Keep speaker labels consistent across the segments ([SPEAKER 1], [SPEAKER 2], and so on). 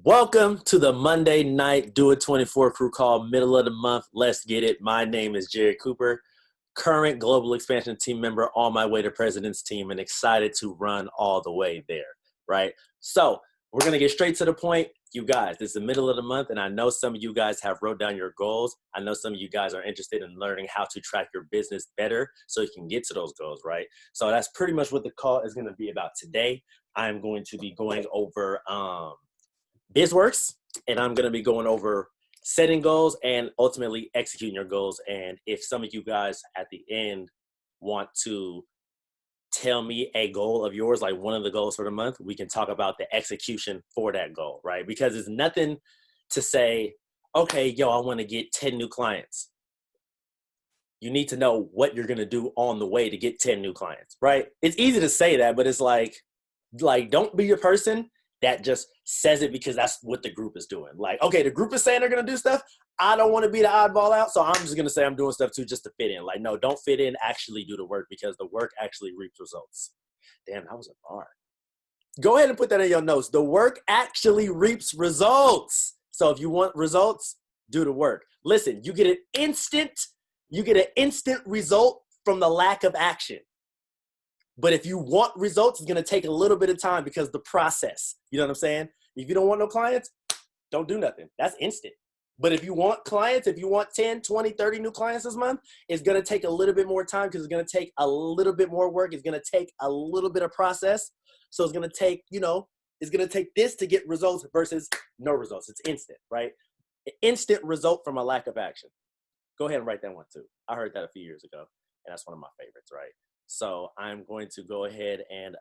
[SPEAKER 1] Welcome to the Monday night Do It 24 crew call, middle of the month. Let's get it. My name is Jared Cooper, current global expansion team member on my way to president's team and excited to run all the way there, right? So we're going to get straight to the point. You guys, this is the middle of the month, and I know some of you guys have wrote down your goals. I know some of you guys are interested in learning how to track your business better so you can get to those goals, right? So that's pretty much what the call is going to be about today. I'm going to be going over Bizworks, and I'm going to be going over setting goals and ultimately executing your goals. And if some of you guys at the end want to tell me a goal of yours, like one of the goals for the month, we can talk about the execution for that goal, right? Because it's nothing to say, okay, yo, I want to get 10 new clients. You need to know what you're going to do on the way to get 10 new clients, right? It's easy to say that, but it's like don't be a person that just says it because that's what the group is doing. Like, okay, the group is saying they're going to do stuff. I don't want to be the oddball out, so I'm just going to say I'm doing stuff too just to fit in. Like, no, don't fit in. Actually do the work because the work actually reaps results. Damn, that was a bar. Go ahead and put that in your notes. The work actually reaps results. So if you want results, do the work. Listen, you get an instant result from the lack of action. But if you want results, it's going to take a little bit of time because the process, you know what I'm saying? If you don't want no clients, don't do nothing. That's instant. But if you want clients, if you want 10, 20, 30 new clients this month, it's going to take a little bit more time because it's going to take a little bit more work. It's going to take a little bit of process. So it's going to take, it's going to take this to get results versus no results. It's instant, right? An instant result from a lack of action. Go ahead and write that one too. I heard that a few years ago, and that's one of my favorites, right? So I'm going to go ahead and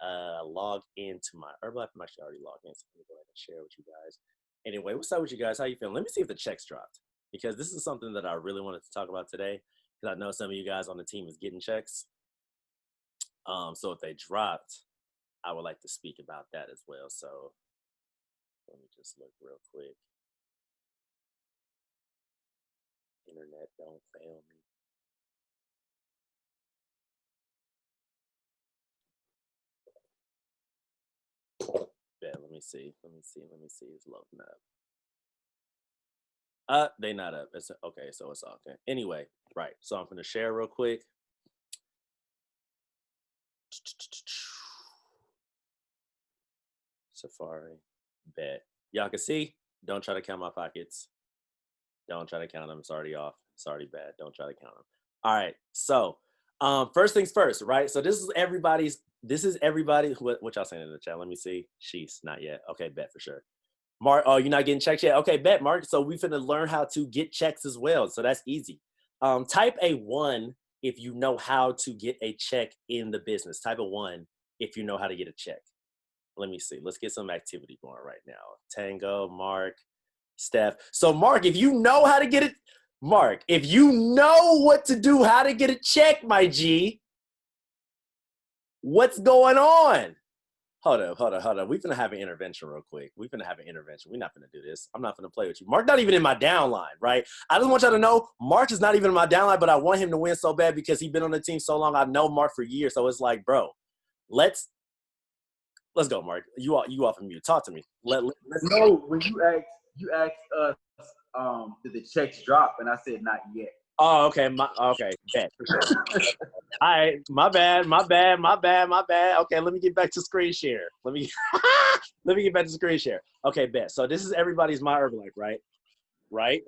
[SPEAKER 1] log into my Herbalife. I'm actually already logged in, so I'm going to go ahead and share with you guys. Anyway, what's up with you guys? How you feeling? Let me see if the checks dropped, because this is something that I really wanted to talk about today, because I know some of you guys on the team is getting checks. So if they dropped, I would like to speak about that as well. So let me just look real quick. Internet, don't fail me. Yeah, let me see. It's loading up. They not up. It's okay, so it's okay. Anyway, right. So I'm gonna share real quick. Safari, bet. Y'all can see. Don't try to count my pockets. Don't try to count them. It's already off. It's already bad. Don't try to count them. All right. So, first things first, right? So this is everybody. What y'all saying in the chat? Let me see. Sheesh, not yet. Okay, bet for sure. Mark, oh, you're not getting checks yet? Okay, bet, Mark. So we finna learn how to get checks as well. So that's easy. Type a 1 if you know how to get a check in the business. Type a 1 if you know how to get a check. Let me see. Let's get some activity going right now. Tango, Mark, Steph. So Mark, if you know how to get it, Mark, if you know what to do, how to get a check, my G, what's going on? Hold up. We finna have an intervention real quick. We're not finna do this. I'm not finna play with you. Mark not even in my downline, right? I just want y'all to know Mark is not even in my downline, but I want him to win so bad because he's been on the team so long. I've known Mark for years. So it's like, bro, let's go, Mark. You off of mute. Talk to me. Let's
[SPEAKER 2] No, when you asked us, did the checks drop? And I said not yet.
[SPEAKER 1] Oh, okay. Bet for sure. All right, my bad. Okay, let me get back to screen share. Let me get back to screen share. Okay, bet. So this is everybody's My Herbalife, right? Right?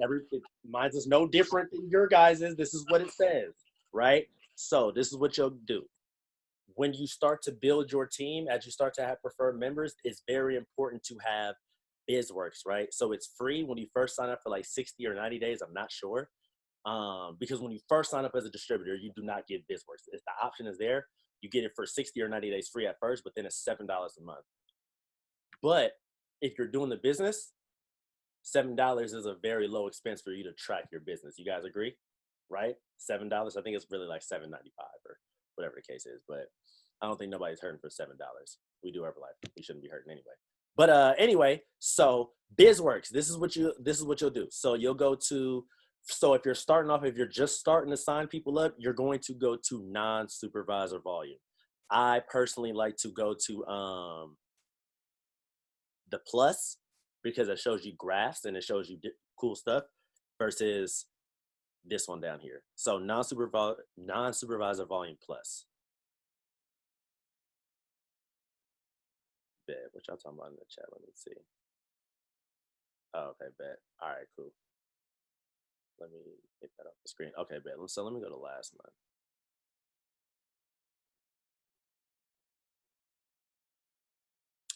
[SPEAKER 1] Mine's is no different than your guys's. This is what it says, right? So this is what you'll do. When you start to build your team, as you start to have preferred members, it's very important to have Bizworks, right? So it's free when you first sign up for like 60 or 90 days. I'm not sure. Because when you first sign up as a distributor, you do not get Bizworks. If the option is there, you get it for 60 or 90 days free at first, but then it's $7 a month. But if you're doing the business, $7 is a very low expense for you to track your business. You guys agree? Right? $7. I think it's really like $7.95 or whatever the case is, but I don't think nobody's hurting for $7. We do Herbalife. We shouldn't be hurting anyway. But anyway, so Bizworks, this is what you'll do. So you'll go to, so if you're starting off, if you're just starting to sign people up, you're going to go to non-supervisor volume. I personally like to go to the plus because it shows you graphs and it shows you cool stuff versus this one down here. So non-supervisor volume plus. Bet. What y'all talking about in the chat? Let me see. Oh, okay, bet. All right, cool. Let me get that off the screen. Okay, bet. So let me go to last month.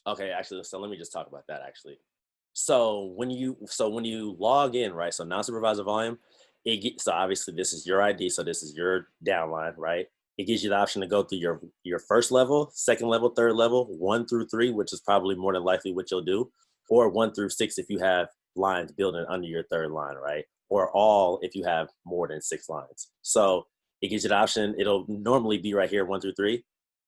[SPEAKER 1] Okay, actually, so let me just talk about that actually. So when you log in, right? So non-supervisor volume, so obviously this is your ID, so this is your downline, right? It gives you the option to go through your first level, second level, third level, 1 through 3, which is probably more than likely what you'll do, or 1 through 6 if you have lines building under your third line, right? Or all if you have more than 6 lines. So it gives you the option. It'll normally be right here, 1 through 3.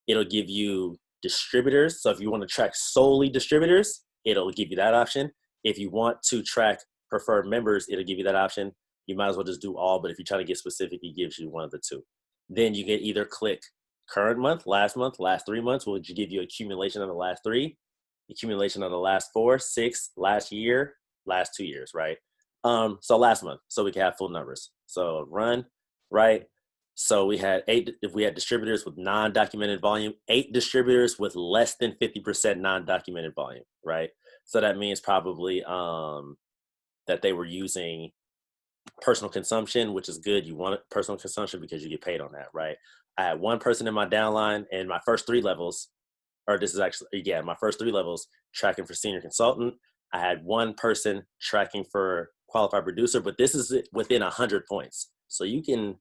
[SPEAKER 1] It'll give you distributors. So if you want to track solely distributors, it'll give you that option. If you want to track preferred members, it'll give you that option. You might as well just do all, but if you're trying to get specific, it gives you one of the two. Then you can either click current month, last 3 months, which will give you accumulation of the last 3, accumulation of the last 4, 6, last year, last 2 years, right? So last month, so we can have full numbers. So run, right? So we had 8, if we had distributors with non-documented volume, 8 distributors with less than 50% non-documented volume, right? So that means probably that they were using personal consumption, which is good. You want personal consumption because you get paid on that, right? I had 1 person in my downline and my first 3 levels, or this is actually, yeah, my first 3 levels tracking for senior consultant. I had 1 person tracking for qualified producer, but this is within 100 points. So you can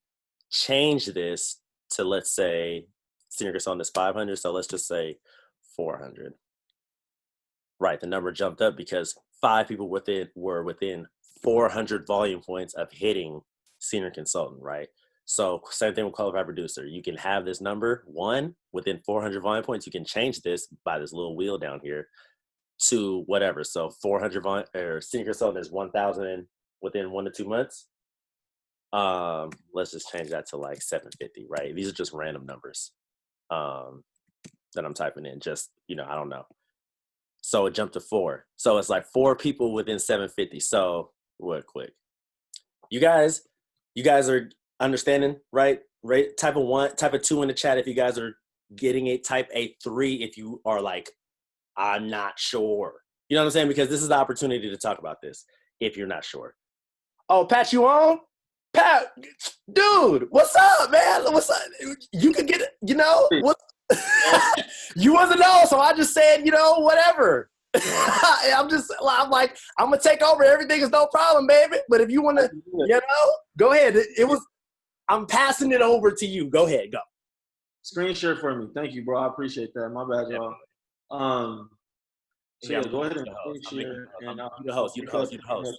[SPEAKER 1] change this to, let's say, senior consultant is 500. So let's just say 400. Right, the number jumped up because 5 people were within 400 volume points of hitting senior consultant, right? So same thing with qualified producer. You can have this number 1 within 400 volume points. You can change this by this little wheel down here to whatever. So 400 volume or senior consultant is 1,000 within 1 to 2 months. Let's just change that to like 750, right? These are just random numbers that I'm typing in. Just, I don't know. So it jumped to 4. So it's like 4 people within 750. So real quick, you guys are understanding, right? Right. Type of 1, type of 2 in the chat if you guys are getting it. Type a 3 if you are like, I'm not sure. You know what I'm saying? Because this is the opportunity to talk about this if you're not sure. Oh, Pat, you on? Pat, dude, what's up, man? What's up? You could get it, what? You wasn't on, so I just said, whatever. I'm like, I'm gonna take over. Everything is no problem, baby. But if you want to, go ahead. I'm passing it over to you. Go ahead, go.
[SPEAKER 3] Screen share for me. Thank you, bro. I appreciate that. My bad, y'all. So yeah, go ahead and screen share. And
[SPEAKER 1] you the host. You the host.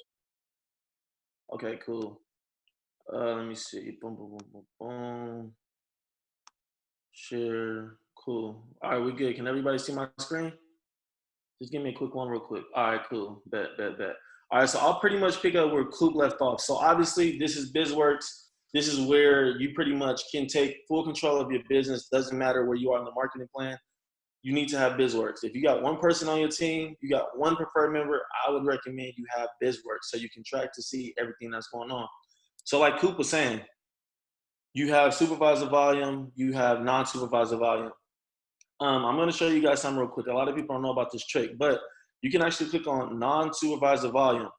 [SPEAKER 3] Okay, cool. Let me see. Boom, boom, boom, boom, boom. Share. Cool. All right, we good. Can everybody see my screen? Just give me a quick one real quick. All right, cool. Bet. All right, so I'll pretty much pick up where Coop left off. So obviously, this is Bizworks. This is where you pretty much can take full control of your business. Doesn't matter where you are in the marketing plan. You need to have Bizworks. If you got 1 person on your team, you got 1 preferred member, I would recommend you have Bizworks so you can track to see everything that's going on. So like Coop was saying, you have supervisor volume, you have non-supervisor volume. I'm going to show you guys something real quick. A lot of people don't know about this trick, but you can actually click on non-supervisor volume.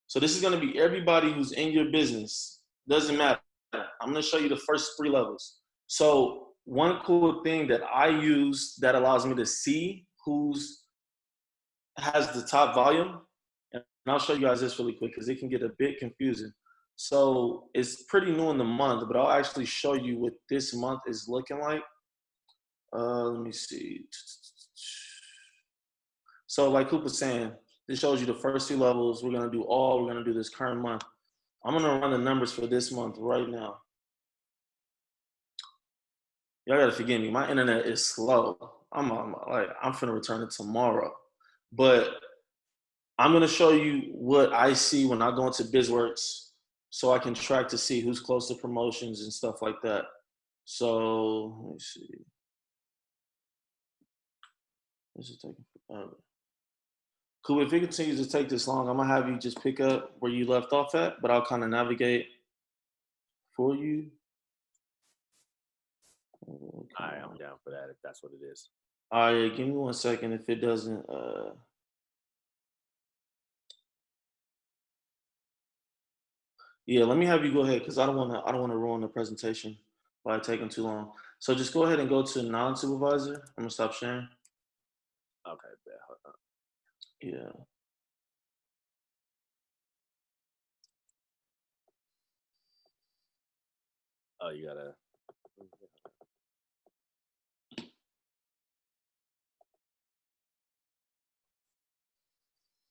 [SPEAKER 3] So this is going to be everybody who's in your business. Doesn't matter. I'm going to show you the first 3 levels. So one cool thing that I use that allows me to see who's has the top volume, and I'll show you guys this really quick because it can get a bit confusing. So it's pretty new in the month, but I'll actually show you what this month is looking like. Let me see. So like Coop was saying, this shows you the first 2 levels. We're going to do all. We're going to do this current month. I'm going to run the numbers for this month right now. Y'all got to forgive me. My internet is slow. I'm finna return it tomorrow. But I'm going to show you what I see when I go into Bizworks so I can track to see who's close to promotions and stuff like that. So let me see. This is taking forever. Cool. If it continues to take this long, I'm gonna have you just pick up where you left off at, but I'll kind of navigate for you.
[SPEAKER 1] All right, I'm down for that if that's what it is.
[SPEAKER 3] All right, give me 1 second. If it doesn't, yeah, let me have you go ahead because I don't wanna ruin the presentation by taking too long. So just go ahead and go to non-supervisor. I'm gonna stop sharing.
[SPEAKER 1] Okay, bet. Hold on.
[SPEAKER 3] Yeah.
[SPEAKER 1] Oh, you gotta.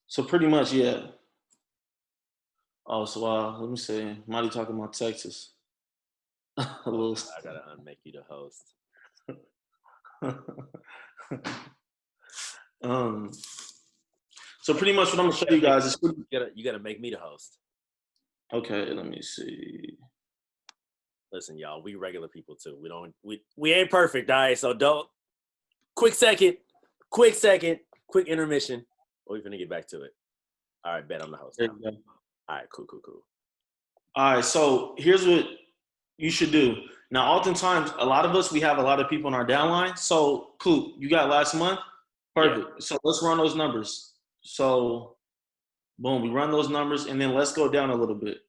[SPEAKER 3] So pretty much, yeah. Oh, so let me see. Mighty talking about Texas. A
[SPEAKER 1] Hold
[SPEAKER 3] little.
[SPEAKER 1] on, I gotta unmake you the host.
[SPEAKER 3] um. So pretty much what I'm gonna show you guys is
[SPEAKER 1] You gotta make me the host.
[SPEAKER 3] okay. Let me see.
[SPEAKER 1] Listen, y'all, we regular people too. We ain't perfect, all right? So don't. Quick second, quick intermission. We're gonna get back to it. All right, bet I'm the host
[SPEAKER 3] There
[SPEAKER 1] now.
[SPEAKER 3] you go.
[SPEAKER 1] All right, cool.
[SPEAKER 3] All right. So here's what you should do. Now, oftentimes, a lot of us we have a lot of people in our downline. So, cool. You got last month. Perfect.
[SPEAKER 1] Yeah.
[SPEAKER 3] So let's run those numbers. So, boom, we run those numbers, and then let's go down a little bit.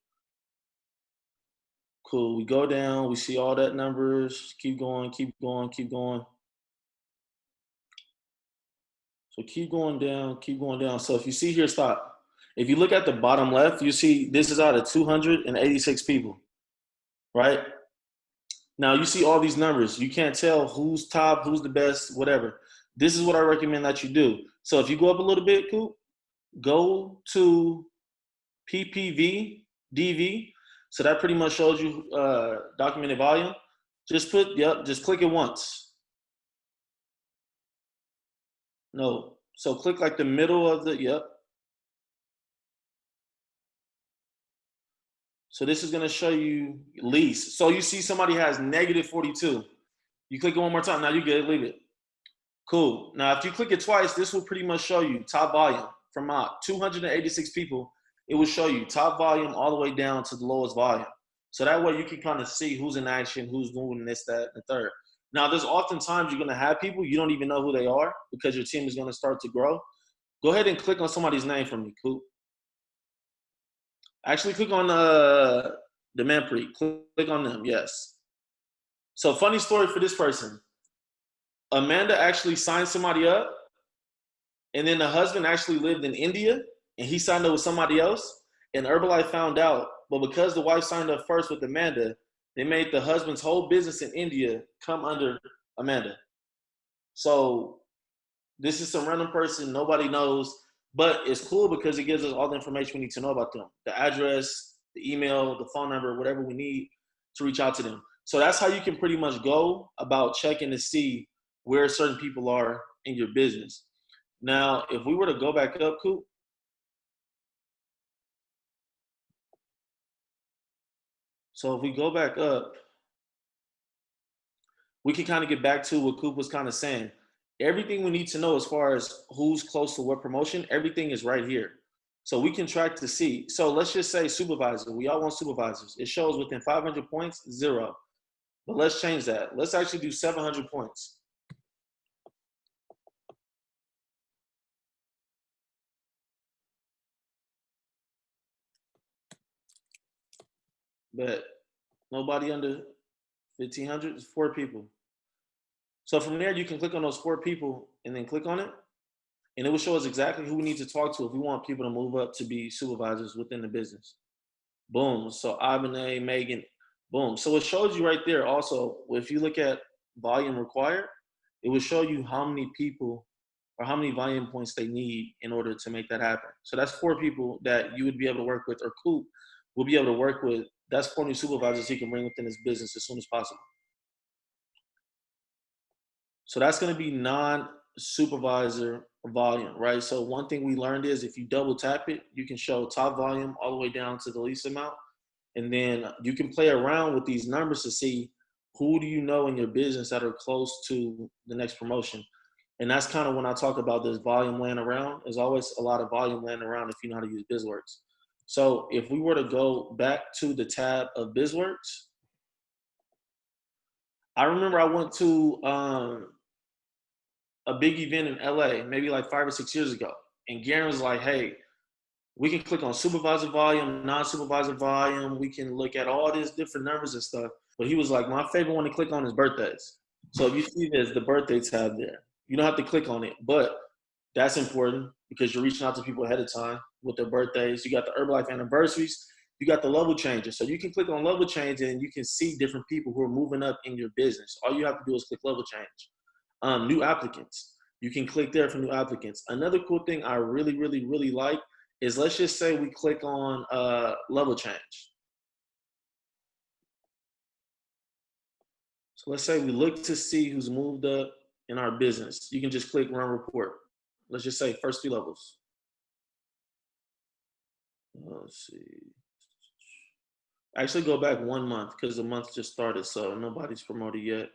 [SPEAKER 3] Cool. We go down. We see all that numbers. Keep going. So keep going down. So if you see here, stop. If you look at the bottom left, you see this is out of 286 people, right? Now you see all these numbers. You can't tell who's top, who's the best, whatever. This is what I recommend that you do. So if you go up a little bit, Coop, go to PPV, DV. So that pretty much shows you documented volume. Just click it once. No. So click like the middle of the, So this is gonna show you lease. So you see somebody has negative 42. You click it one more time, now you good, leave it. Cool. Now if you click it twice, this will pretty much show you top volume from 286 people. It will show you top volume all the way down to the lowest volume. So that way you can kind of see who's in action, who's doing this, that, and the third. Now there's oftentimes you're gonna have people you don't even know who they are because your team is gonna start to grow. Go ahead and click on somebody's name for me, Cool. Actually, click on the Manpreet. Click on them, yes. So funny story for this person. Amanda actually signed somebody up, and then the husband actually lived in India, and he signed up with somebody else, and Herbalife found out. But because the wife signed up first with Amanda, they made the husband's whole business in India come under Amanda. So this is some random person nobody knows, but it's cool because it gives us all the information we need to know about them. The address, the email, the phone number, whatever we need to reach out to them. So that's how you can pretty much go about checking to see where certain people are in your business. Now, if we were to go back up, Coop, so if we go back up, we can kind of get back to what Coop was kind of saying. Everything we need to know as far as who's close to what promotion, everything is right here. So we can track to see. So let's just say supervisor. We all want supervisors. It shows within 500 points, 0. But let's change that. Let's actually do 700 points. But nobody under 1,500, 4 people. So from there, you can click on those 4 people and then click on it. And it will show us exactly who we need to talk to if we want people to move up to be supervisors within the business. Boom. So Abene, Megan, boom. So it shows you right there also, if you look at volume required, it will show you how many people or how many volume points they need in order to make that happen. So that's 4 people that you would be able to work with, or Coop will be able to work with. That's 4 new supervisors he can bring within his business as soon as possible. So that's going to be non-supervisor volume, right? So one thing we learned is if you double tap it, you can show top volume all the way down to the least amount. And then you can play around with these numbers to see who do you know in your business that are close to the next promotion. And that's kind of when I talk about this volume laying around. There's always a lot of volume laying around if you know how to use Bizworks. So if we were to go back to the tab of Bizworks, I remember I went to a big event in LA, maybe like 5 or 6 years ago. And Garen was like, hey, we can click on supervisor volume, non-supervisor volume. We can look at all these different numbers and stuff. But he was like, my favorite one to click on is birthdays. So if you see there's the birthday tab there. You don't have to click on it, but that's important because you're reaching out to people ahead of time with their birthdays. You got the Herbalife anniversaries. You got the level changes. So you can click on level change and you can see different people who are moving up in your business. All you have to do is click level change. New applicants. You can click there for new applicants. Another cool thing I really, really, really like is, let's just say we click on level change. So let's say we look to see who's moved up in our business. You can just click run report. Let's just say first 3 levels. Let's see. Actually go back 1 month because the month just started, so nobody's promoted yet.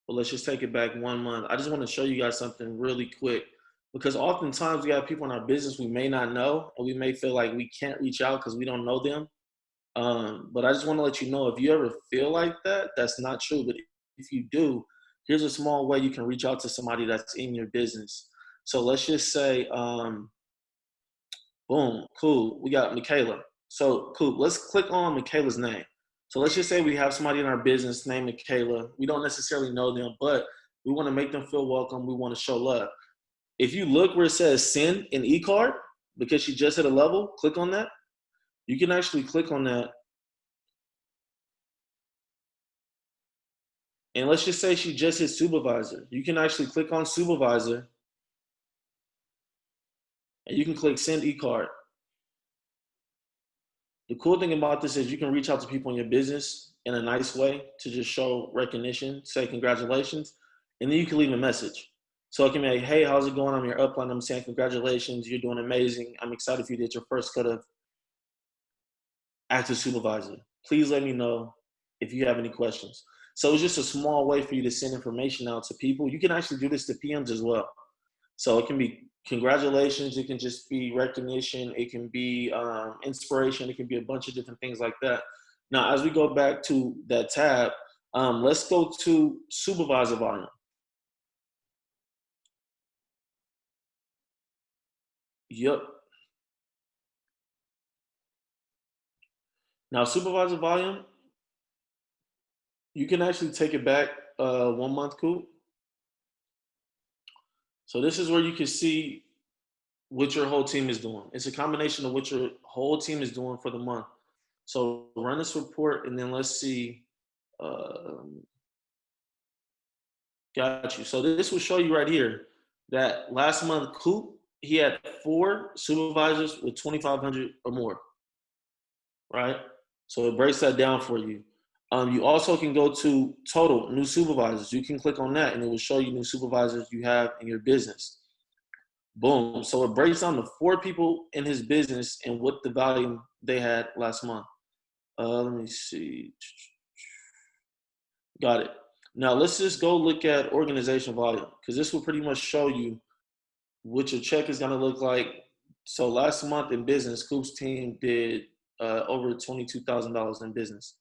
[SPEAKER 3] But let's just take it back 1 month. I just want to show you guys something really quick, because oftentimes we have people in our business we may not know, and we may feel like we can't reach out because we don't know them. But I just want to let you know, if you ever feel like that, that's not true. But if you do, here's a small way you can reach out to somebody that's in your business. So let's just say, boom, cool, we got Michaela. So cool, let's click on Michaela's name. So let's just say we have somebody in our business named Michaela. We don't necessarily know them, but we want to make them feel welcome. We want to show love. If you look where it says send an e-card, because she just hit a level, click on that. You can actually click on that. And let's just say she just hit supervisor. You can actually click on supervisor and you can click send e-card. The cool thing about this is you can reach out to people in your business in a nice way to just show recognition, say congratulations, and then you can leave a message. So it can be like, hey, how's it going? I'm your upline. I'm saying congratulations. You're doing amazing. I'm excited for you to get your first cut of active supervisor. Please let me know if you have any questions. So it's just a small way for you to send information out to people. You can actually do this to PMs as well. So it can be congratulations. It can just be recognition. It can be inspiration. It can be a bunch of different things like that. Now, as we go back to that tab, let's go to supervisor volume. Yep. Now, supervisor volume, you can actually take it back 1 month, cool. So this is where you can see what your whole team is doing. It's a combination of what your whole team is doing for the month. So run this report and then let's see. Got you. So this will show you right here that last month, Coop, he had 4 supervisors with 2,500 or more, right? So it breaks that down for you. You also can go to total new supervisors. You can click on that and it will show you new supervisors you have in your business. Boom. So it breaks down the 4 people in his business and what the volume they had last month. Let me see. Got it. Now let's just go look at organization volume, because this will pretty much show you what your check is going to look like. So last month in business, Coop's team did over $22,000 in business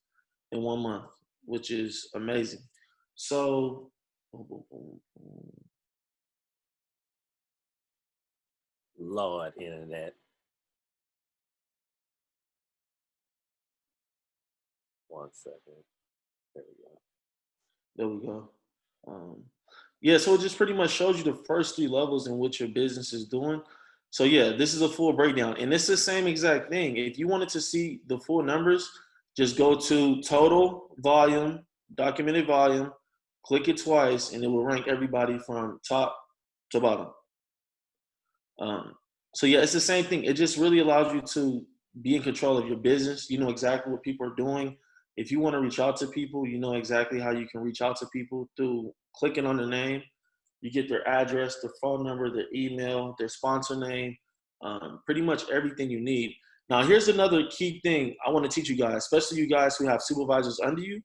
[SPEAKER 3] in 1 month, which is amazing. So
[SPEAKER 1] Lord, internet. One second. There we go.
[SPEAKER 3] there we go. Yeah, so it just pretty much shows you the first 3 levels in which your business is doing. So yeah, this is a full breakdown. And it's the same exact thing. If you wanted to see the full numbers, just go to total volume, documented volume, click it twice, and it will rank everybody from top to bottom. So yeah, it's the same thing. It just really allows you to be in control of your business. You know exactly what people are doing. If you want to reach out to people, you know exactly how you can reach out to people through clicking on the name. You get their address, their phone number, their email, their sponsor name, pretty much everything you need. Now, here's another key thing I want to teach you guys, especially you guys who have supervisors under you.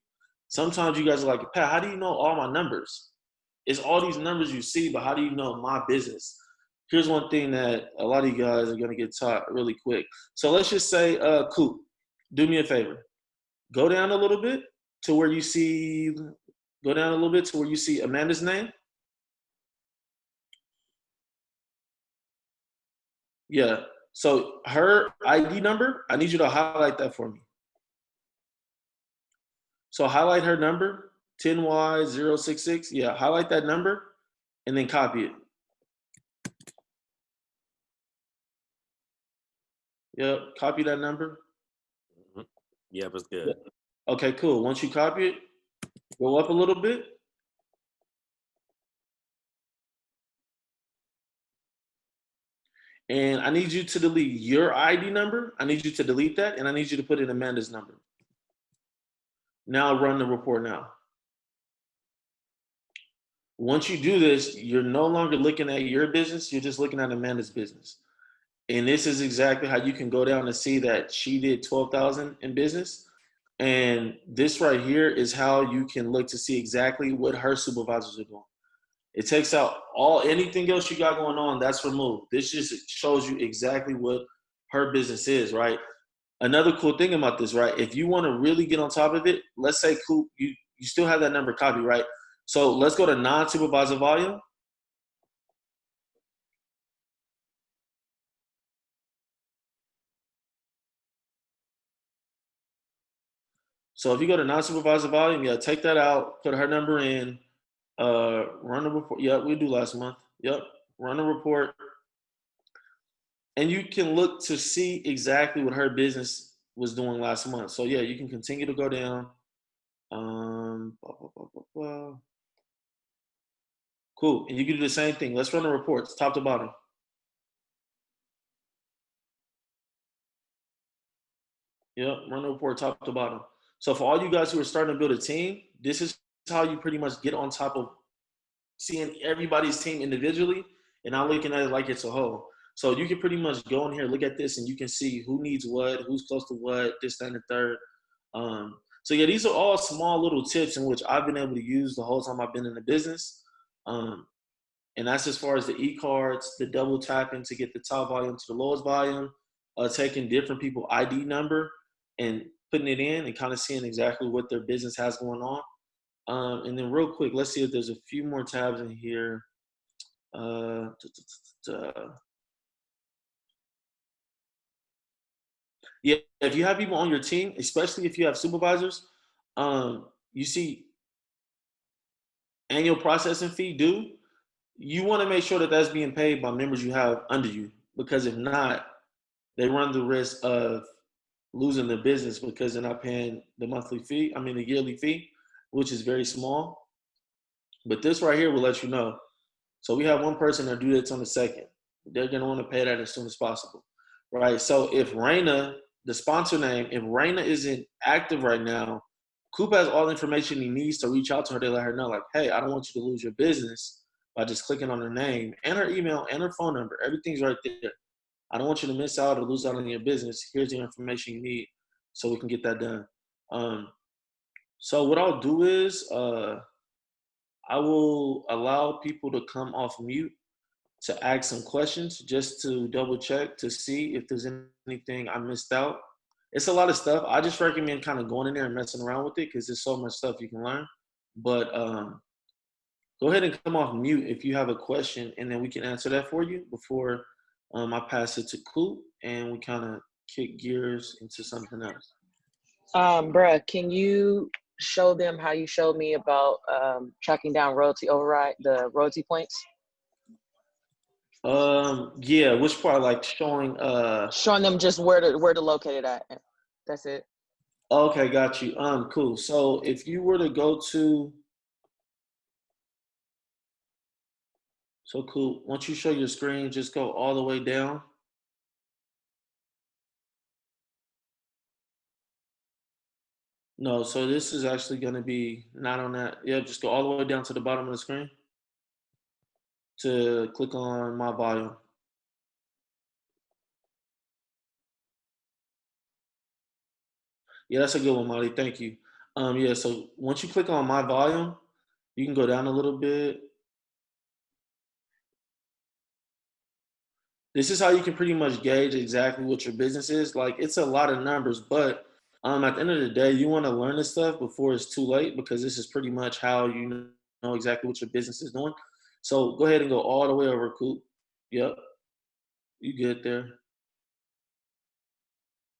[SPEAKER 3] Sometimes you guys are like, Pat, how do you know all my numbers? It's all these numbers you see, but how do you know my business? Here's one thing that a lot of you guys are going to get taught really quick. So let's just say, Coop, do me a favor. Go down a little bit to where you see, Amanda's name. Yeah. So her ID number, I need you to highlight that for me. So highlight her number, 10Y066. Yeah, highlight that number and then copy it. Yep, copy that number.
[SPEAKER 1] Yep, it's good.
[SPEAKER 3] Okay, cool. Once you copy it, go up a little bit. And I need you to delete your ID number. I need you to delete that, and I need you to put in Amanda's number. Now run the report now. Once you do this, you're no longer looking at your business, you're just looking at Amanda's business. And this is exactly how you can go down and see that she did 12,000 in business. And this right here is how you can look to see exactly what her supervisors are doing. It takes out anything else you got going on, that's removed. This just shows you exactly what her business is, right? Another cool thing about this, right? If you want to really get on top of it, let's say, Coop, you still have that number copied, right? So let's go to non-supervisor volume. So if you go to non-supervisor volume, yeah, take that out, put her number in, run the report. Yep, we do last month. Yep, run the report. And you can look to see exactly what her business was doing last month. So yeah, you can continue to go down. Cool, and you can do the same thing. Let's run the reports, top to bottom. Yep, run the report top to bottom. So for all you guys who are starting to build a team, this is how you pretty much get on top of seeing everybody's team individually and not looking at it like it's a whole. So you can pretty much go in here, look at this, and you can see who needs what, who's close to what, this, that, and the third. So yeah, these are all small little tips in which I've been able to use the whole time I've been in the business. And that's as far as the e-cards, the double tapping to get the top volume to the lowest volume, taking different people ID number and putting it in and kind of seeing exactly what their business has going on. And then real quick, let's see if there's a few more tabs in here. Yeah, if you have people on your team, especially if you have supervisors, you see annual processing fee due. You want to make sure that that's being paid by members you have under you, because if not, they run the risk of losing their business because they're not paying the the yearly fee, which is very small. But this right here will let you know. So we have one person that due dates on the 2nd. They're going to want to pay that as soon as possible, right? So if Raina, the sponsor name, if Raina isn't active right now, Coop has all the information he needs to reach out to her to let her know, like, hey, I don't want you to lose your business by just clicking on her name and her email and her phone number. Everything's right there. I don't want you to miss out or lose out on your business. Here's the information you need so we can get that done. So what I'll do is I will allow people to come off mute to ask some questions just to double check to see if there's anything I missed out. It's a lot of stuff. I just recommend kind of going in there and messing around with it because there's so much stuff you can learn. But go ahead and come off mute if you have a question, and then we can answer that for you before I pass it to Coop and we kind of kick gears into something else.
[SPEAKER 4] Bruh, can you show them how you showed me about tracking down royalty override, the royalty points?
[SPEAKER 3] Yeah, which part? Like showing
[SPEAKER 4] showing them just where to locate it at. That's it.
[SPEAKER 3] Okay, got you. Cool. So if you were to go to cool. Once you show your screen, just go all the way down. No, so this is actually going to be not on that. Yeah, just go all the way down to the bottom of the screen to click on my volume. Yeah, that's a good one, Molly. Thank you. Yeah, so once you click on my volume, you can go down a little bit. this is how you can pretty much gauge exactly what your business is. Like, it's a lot of numbers, but at the end of the day, you want to learn this stuff before it's too late, because this is pretty much how you know exactly what your business is doing. So go ahead and go all the way over, Coop. Yep, you good there.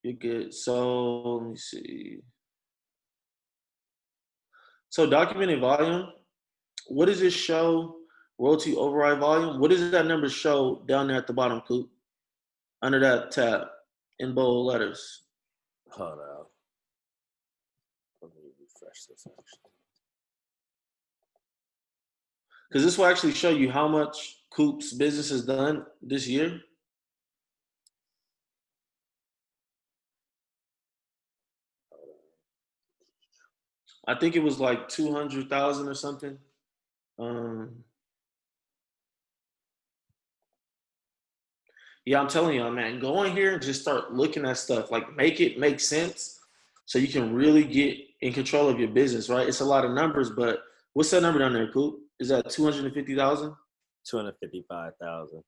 [SPEAKER 3] You're good. So let me see. So documented volume, what does it show? Royalty override volume. What does that number show down there at the bottom, Coop? Under that tab in bold letters.
[SPEAKER 1] Hold on. Let me refresh this actually.
[SPEAKER 3] Because this will actually show you how much Coop's business has done this year. I think it was like 200,000 or something. Yeah, I'm telling you, man, go in here and just start looking at stuff. Like, make it make sense so you can really get in control of your business, right? It's a lot of numbers, but what's that number down there, Coop? Is that 250,000?
[SPEAKER 1] 255,000.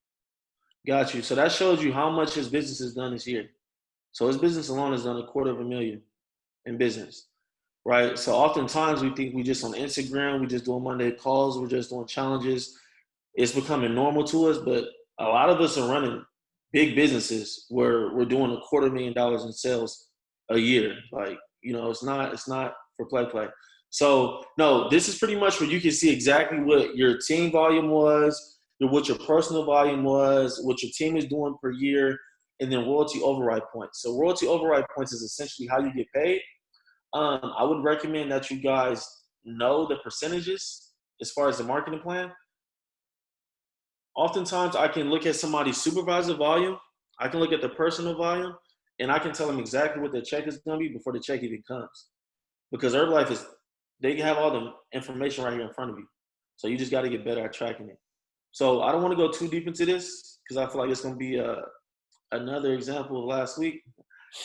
[SPEAKER 3] Got you. So that shows you how much his business has done this year. So his business alone has done $250,000 in business, right? So oftentimes we think we just on Instagram, we just doing Monday calls, we're just doing challenges. It's becoming normal to us, but a lot of us are running big businesses where we're doing $250,000 in sales a year. Like, it's not for play. So no, this is pretty much where you can see exactly what your team volume was, what your personal volume was, what your team is doing per year, and then royalty override points. So royalty override points is essentially how you get paid. I would recommend that you guys know the percentages as far as the marketing plan. Oftentimes, I can look at somebody's supervisor volume, I can look at the personal volume, and I can tell them exactly what their check is going to be before the check even comes. Because Herbalife they have all the information right here in front of you. So you just got to get better at tracking it. So I don't want to go too deep into this because I feel like it's going to be another example of last week,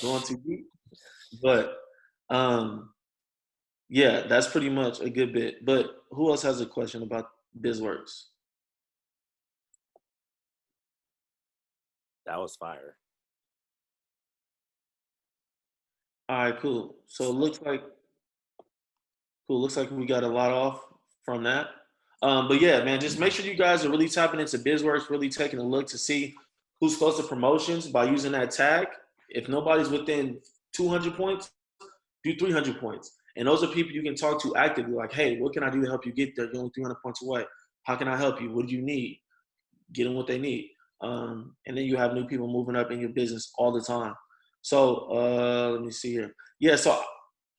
[SPEAKER 3] going too deep. But yeah, that's pretty much a good bit. But who else has a question about Bizworks?
[SPEAKER 1] That was fire.
[SPEAKER 3] All right, cool. So it looks like we got a lot off from that. But yeah, man, just make sure you guys are really tapping into Bizworks, really taking a look to see who's close to promotions by using that tag. If nobody's within 200 points, do 300 points. And those are people you can talk to actively, like, hey, what can I do to help you get there? You're only 300 points away. How can I help you? What do you need? Get them what they need. And then you have new people moving up in your business all the time. So let me see here. Yeah, so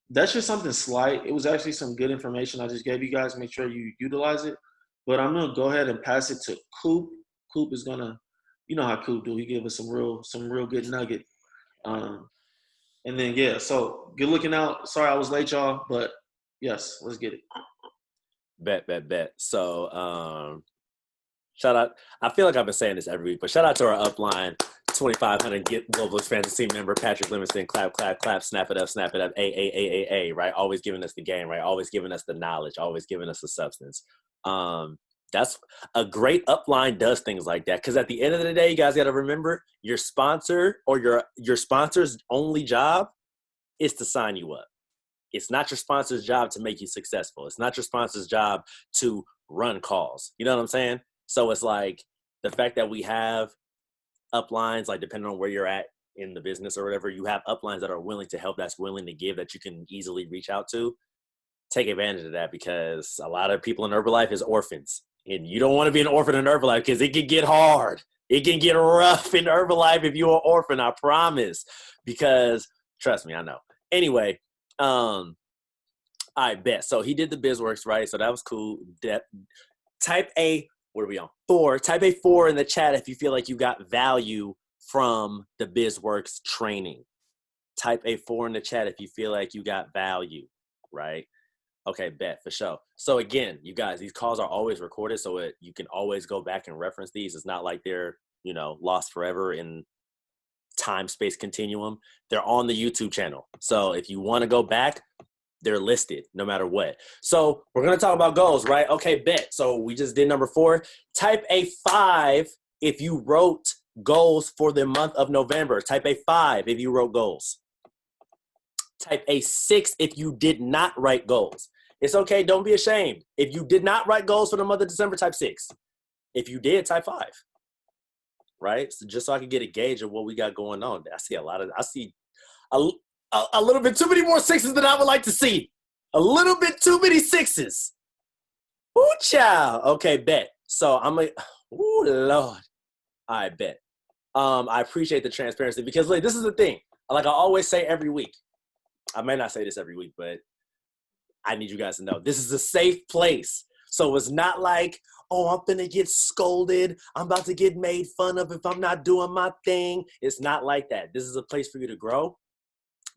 [SPEAKER 3] that's just something slight. It was actually some good information I just gave you guys. Make sure you utilize it. But I'm gonna go ahead and pass it to Coop. Coop is gonna, you know how Coop do. He give us some real good nugget. And then yeah, so good looking out. Sorry I was late, y'all, but yes, let's get it.
[SPEAKER 1] Bet. So shout out. I feel like I've been saying this every week, but shout out to our upline 2,500 Get Global Expansion team member, Patrick Livingston. Clap, snap it up, A, right? Always giving us the game, right? Always giving us the knowledge, always giving us the substance. That's a great upline does things like that. Because at the end of the day, you guys got to remember your sponsor or your sponsor's only job is to sign you up. It's not your sponsor's job to make you successful. It's not your sponsor's job to run calls. You know what I'm saying? So it's like the fact that we have uplines, like depending on where you're at in the business or whatever, you have uplines that are willing to help, that's willing to give, that you can easily reach out to. Take advantage of that, because a lot of people in Herbalife is orphans. And you don't want to be an orphan in Herbalife because it can get hard. It can get rough in Herbalife if you're an orphan, I promise. Because, trust me, I know. Anyway, I bet. So he did the Bizworks, right? So that was cool. Type A, what are we on? 4. Type a 4 in the chat if you feel like you got value from the Bizworks training. Type a 4 in the chat if you feel like you got value, right? Okay, bet, for sure. So again, you guys, these calls are always recorded, so you can always go back and reference these. It's not like they're, lost forever in time-space continuum. They're on the YouTube channel. So if you want to go back, they're listed no matter what. So we're going to talk about goals, right? Okay, bet. So we just did number 4. Type a 5 if you wrote goals for the month of November. Type a 5 if you wrote goals. Type a 6 if you did not write goals. It's okay. Don't be ashamed. If you did not write goals for the month of December, type 6. If you did, type 5. Right? So just so I can get a gauge of what we got going on. I see a little bit too many more 6s than I would like to see. A little bit too many 6s. Ooh, child. Okay, bet. So I'm like, ooh, Lord. I bet. I appreciate the transparency because like, this is the thing. Like I always say every week. I may not say this every week, but I need you guys to know this is a safe place. So it's not like, oh, I'm finna get scolded. I'm about to get made fun of if I'm not doing my thing. It's not like that. This is a place for you to grow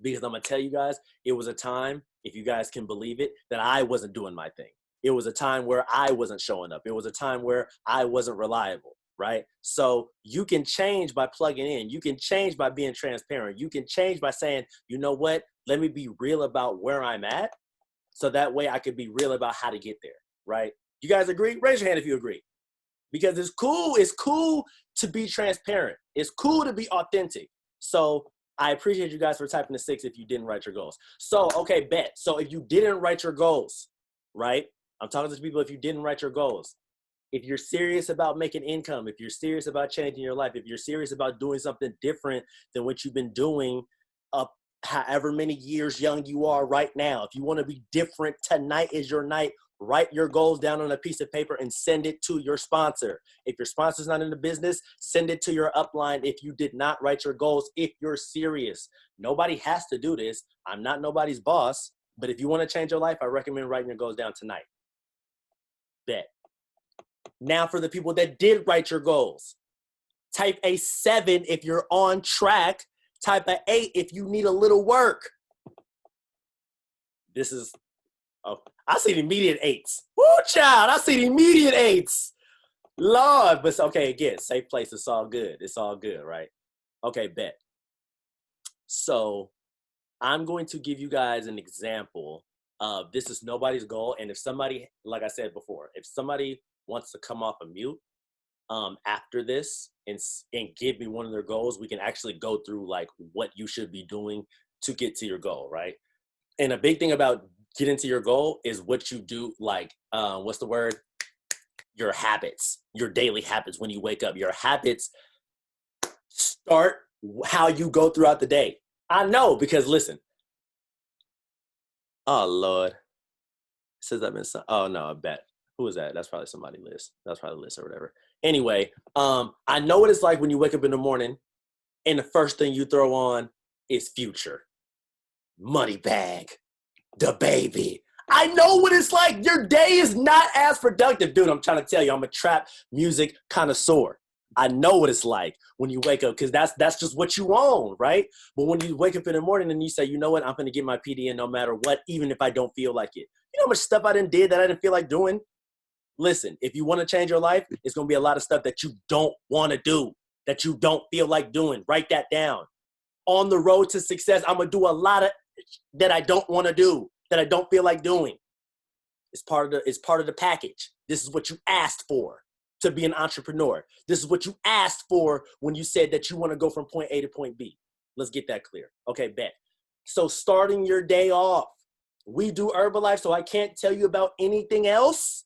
[SPEAKER 1] because I'm gonna tell you guys, it was a time, if you guys can believe it, that I wasn't doing my thing. It was a time where I wasn't showing up. It was a time where I wasn't reliable, right? So you can change by plugging in. You can change by being transparent. You can change by saying, you know what? Let me be real about where I'm at. So that way I could be real about how to get there, right? You guys agree? Raise your hand if you agree. Because it's cool to be transparent. It's cool to be authentic. So I appreciate you guys for typing the 6 if you didn't write your goals. So, okay, bet. So if you didn't write your goals, right? I'm talking to people if you didn't write your goals. If you're serious about making income, if you're serious about changing your life, if you're serious about doing something different than what you've been doing up however many years young you are right now, if you want to be different, tonight is your night. Write your goals down on a piece of paper and send it to your sponsor. If your sponsor's not in the business, send it to your upline if you did not write your goals, if you're serious. Nobody has to do this. I'm not nobody's boss, but if you want to change your life, I recommend writing your goals down tonight. Bet. Now for the people that did write your goals, type a 7 if you're on track. Type a 8 if you need a little work. This is, oh, I see the immediate 8s. Woo, child, I see the immediate 8s. Lord, but okay, again, safe place. It's all good. It's all good, right? Okay, bet. So I'm going to give you guys an example of this is nobody's goal. And if somebody, like I said before, if somebody wants to come off a mute after this and give me one of their goals, we can actually go through like what you should be doing to get to your goal, right? And a big thing about getting to your goal is what you do, like, what's the word? Your habits, your daily habits when you wake up. Your habits start how you go throughout the day. I know because listen. Oh, Lord. It says I've been, oh no, I bet. Who is that? That's probably somebody list. That's probably list or whatever. Anyway, I know what it's like when you wake up in the morning and the first thing you throw on is Future. Money Bag. The Baby. I know what it's like. Your day is not as productive. Dude, I'm trying to tell you, I'm a trap music connoisseur. I know what it's like when you wake up because that's just what you own, right? But when you wake up in the morning and you say, you know what, I'm going to get my PD in no matter what, even if I don't feel like it. You know how much stuff I did that I didn't feel like doing? Listen, if you want to change your life, it's going to be a lot of stuff that you don't want to do, that you don't feel like doing. Write that down. On the road to success, I'm going to do a lot of that I don't want to do, that I don't feel like doing. It's part of the package. This is what you asked for to be an entrepreneur. This is what you asked for when you said that you want to go from point A to point B. Let's get that clear. Okay, bet. So starting your day off, we do Herbalife, so I can't tell you about anything else.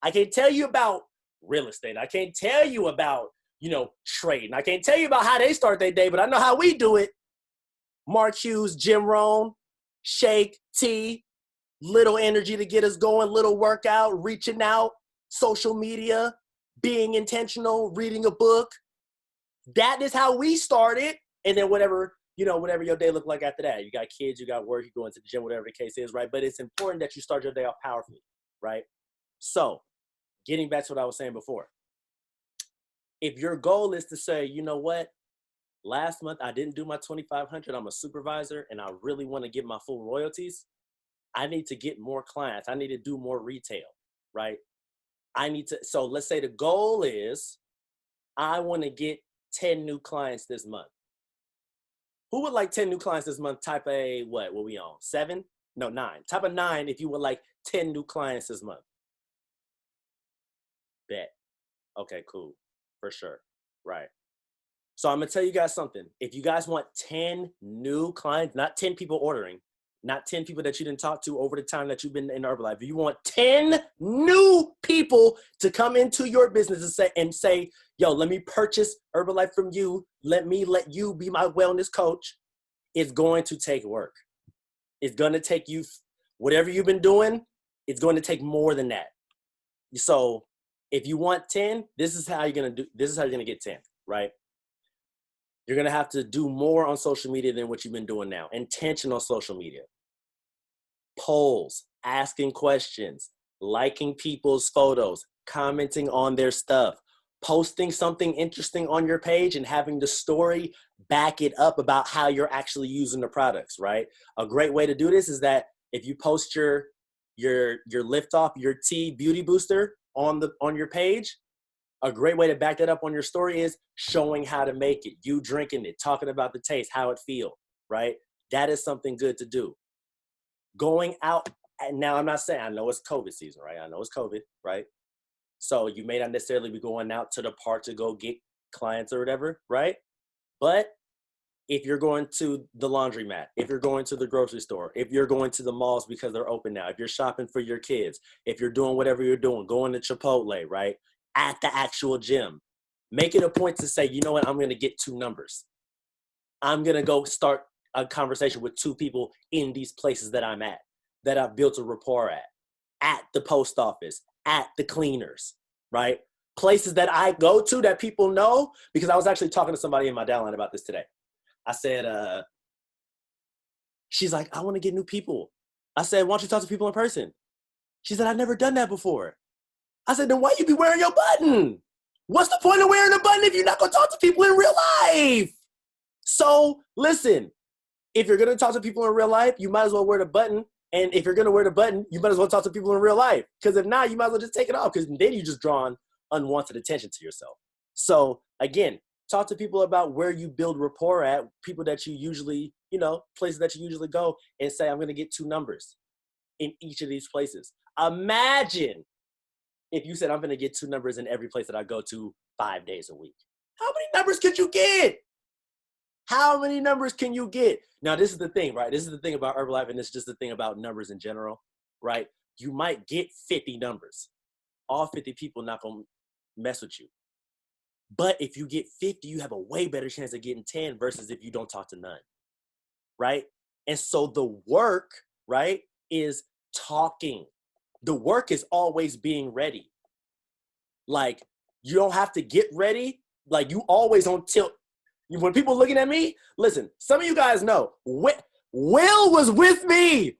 [SPEAKER 1] I can't tell you about real estate. I can't tell you about, trading. I can't tell you about how they start their day, but I know how we do it. Mark Hughes, Jim Rohn, shake, tea, little energy to get us going, little workout, reaching out, social media, being intentional, reading a book. That is how we started. And then whatever your day looked like after that. You got kids, you got work, you go into the gym, whatever the case is, right? But it's important that you start your day off powerfully, right? So getting back to what I was saying before. If your goal is to say, you know what? Last month, I didn't do my 2,500. I'm a supervisor, and I really want to get my full royalties. I need to get more clients. I need to do more retail, right? So let's say the goal is I want to get 10 new clients this month. Who would like 10 new clients this month? Type a, what we on? 7? No, 9. Type a 9 if you would like 10 new clients this month. Bet. Okay, cool. For sure. Right. So I'm going to tell you guys something. If you guys want 10 new clients, not 10 people ordering, not 10 people that you didn't talk to over the time that you've been in Herbalife. If you want 10 new people to come into your business and say, yo, let me purchase Herbalife from you. Let you be my wellness coach. It's going to take work. It's going to take you, whatever you've been doing, it's going to take more than that. So if you want 10, this is how you're going to get 10, right? You're going to have to do more on social media than what you've been doing now. Intentional social media. Polls, asking questions, liking people's photos, commenting on their stuff, posting something interesting on your page and having the story back it up about how you're actually using the products, right? A great way to do this is that if you post your lift off, your tea beauty booster on your page, a great way to back that up on your story is showing how to make it, you drinking it, talking about the taste, how it feels, right? That is something good to do. Going out, and now I'm not saying, I know it's COVID season, right? I know it's COVID, right? So you may not necessarily be going out to the park to go get clients or whatever, right? But if you're going to the laundromat, if you're going to the grocery store, if you're going to the malls because they're open now, if you're shopping for your kids, if you're doing whatever you're doing, going to Chipotle, right? At the actual gym, make it a point to say, you know what, I'm going to get 2 numbers. I'm going to go start a conversation with 2 people in these places that I'm at, that I've built a rapport at the post office, at the cleaners, right? Places that I go to that people know, because I was actually talking to somebody in my downline about this today. I said, she's like, I want to get new people. I said, why don't you talk to people in person? She said, I've never done that before. I said, then why you be wearing your button? What's the point of wearing a button if you're not going to talk to people in real life? So listen, if you're going to talk to people in real life, you might as well wear the button. And if you're going to wear the button, you might as well talk to people in real life. Because if not, you might as well just take it off, because then you just draw unwanted attention to yourself. So again, talk to people about where you build rapport at, people that you usually, places that you usually go, and say, I'm going to get 2 numbers in each of these places. Imagine if you said, I'm going to get 2 numbers in every place that I go to 5 days a week. How many numbers could you get? How many numbers can you get? Now, this is the thing, right? This is the thing about Herbalife, and this is just the thing about numbers in general, right? You might get 50 numbers. All 50 people not going to mess with you. But if you get 50, you have a way better chance of getting 10 versus if you don't talk to none, right? And so the work, right, is talking. The work is always being ready. Like, you don't have to get ready. Like, you always on tilt. When people looking at me, listen, some of you guys know, Will was with me.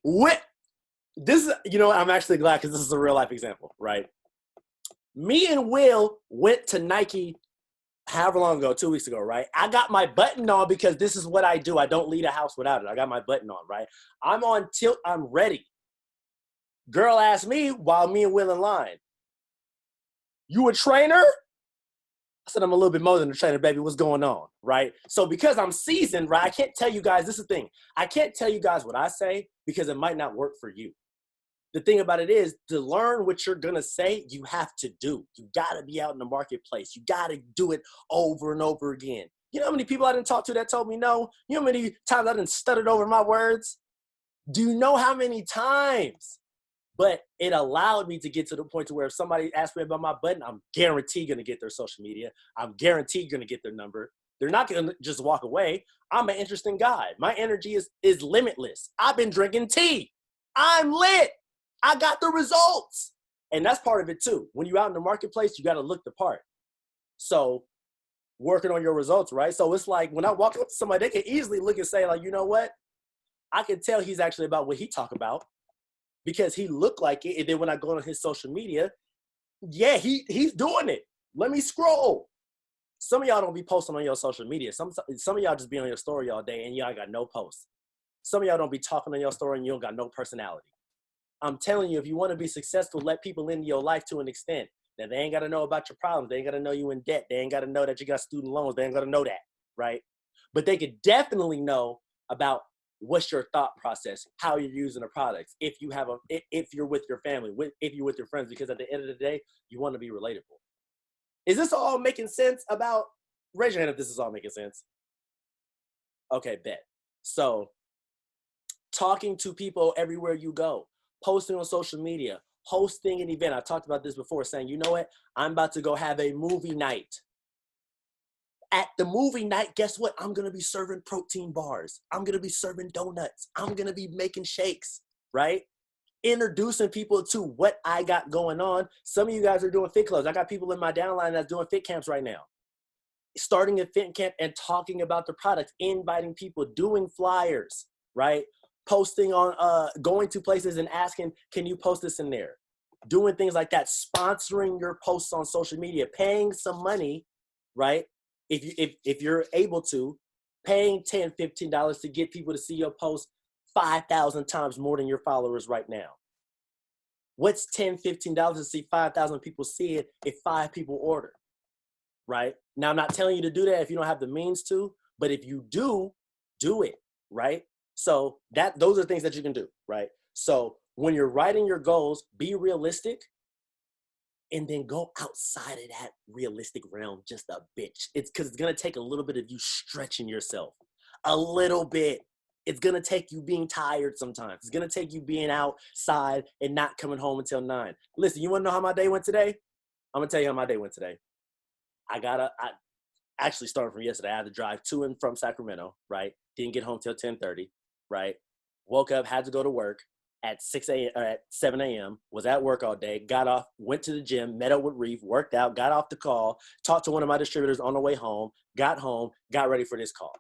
[SPEAKER 1] This is, I'm actually glad because this is a real life example, right? Me and Will went to Nike however long ago, 2 weeks ago, right? I got my button on because this is what I do. I don't leave a house without it. I got my button on, right? I'm on tilt. I'm ready. Girl asked me while me and Will in line, you a trainer? I said, I'm a little bit more than a trainer, baby. What's going on, right? So because I'm seasoned, right, I can't tell you guys, this is the thing. I can't tell you guys what I say because it might not work for you. The thing about it is, to learn what you're going to say, you have to do. You got to be out in the marketplace. You got to do it over and over again. You know how many people I didn't talk to that told me no? You know how many times I didn't stuttered over my words? Do you know how many times? But it allowed me to get to the point to where if somebody asks me about my button, I'm guaranteed going to get their social media. I'm guaranteed going to get their number. They're not going to just walk away. I'm an interesting guy. My energy is limitless. I've been drinking tea. I'm lit. I got the results. And that's part of it too. When you're out in the marketplace, you got to look the part. So working on your results, right? So it's like when I walk up to somebody, they can easily look and say, like, you know what? I can tell he's actually about what he talk about, because he looked like it. And then when I go on his social media, yeah, he's doing it. Let me scroll. Some of y'all don't be posting on your social media. Some of y'all just be on your story all day and y'all got no posts. Some of y'all don't be talking on your story and you don't got no personality. I'm telling you, if you want to be successful, let people into your life to an extent. Now, they ain't got to know about your problems. They ain't got to know you in debt. They ain't got to know that you got student loans. They ain't got to know that, right? But they could definitely know about what's your thought process, how you're using the products, if you're with your family, if you're with your friends, because at the end of the day, you want to be relatable. Is this all making sense about, Raise your hand if this is all making sense. Okay, bet. So talking to people everywhere you go, posting on social media, hosting an event. I talked about this before, saying, you know what? I'm about to go have a movie night. At the movie night, guess what? I'm going to be serving protein bars. I'm going to be serving donuts. I'm going to be making shakes, right? Introducing people to what I got going on. Some of you guys are doing fit clubs. I got people in my downline that's doing fit camps right now. Starting a fit camp and talking about the product, inviting people, doing flyers, right? Posting on, going to places and asking, can you post this in there? Doing things like that, sponsoring your posts on social media, paying some money, right? If you're able to, paying $10, $15 to get people to see your post 5,000 times more than your followers right now. What's $10, $15 to see 5,000 people see it if 5 people order, right? Now, I'm not telling you to do that if you don't have the means to, but if you do it, right? So those are things that you can do, right? So when you're writing your goals, be realistic and then go outside of that realistic realm just a bit. It's because it's going to take a little bit of you stretching yourself a little bit. It's going to take you being tired sometimes. It's going to take you being outside and not coming home until 9. Listen, you want to know how my day went today? I'm going to tell you how my day went today. I actually started from yesterday. I had to drive to and from Sacramento, right? Didn't get home till 10:30, right? Woke up, had to go to work at 7 a.m., was at work all day, got off, went to the gym, met up with Reef, worked out, got off the call, talked to one of my distributors on the way home, got ready for this call.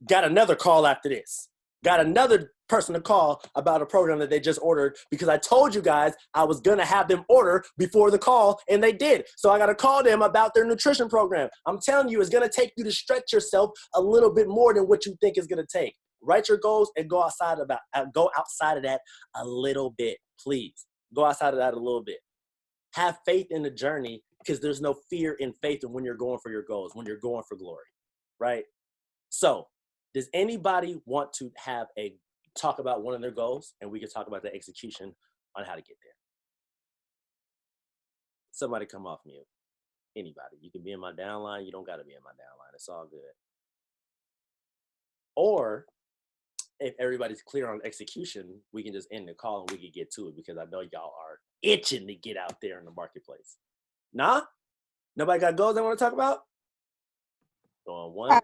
[SPEAKER 1] Got another call after this. Got another person to call about a program that they just ordered because I told you guys I was going to have them order before the call, and they did. So I got to call them about their nutrition program. I'm telling you, it's going to take you to stretch yourself a little bit more than what you think it's going to take. Write your goals and go outside of that a little bit, please. Go outside of that a little bit. Have faith in the journey because there's no fear in faith when you're going for your goals, when you're going for glory, right? So does anybody want to talk about one of their goals, and we can talk about the execution on how to get there? Somebody come off mute. Anybody. You can be in my downline. You don't got to be in my downline. It's all good. Or if everybody's clear on execution, we can just end the call and we can get to it because I know y'all are itching to get out there in the marketplace. Nah? Nobody got goals they want to talk about? Going one.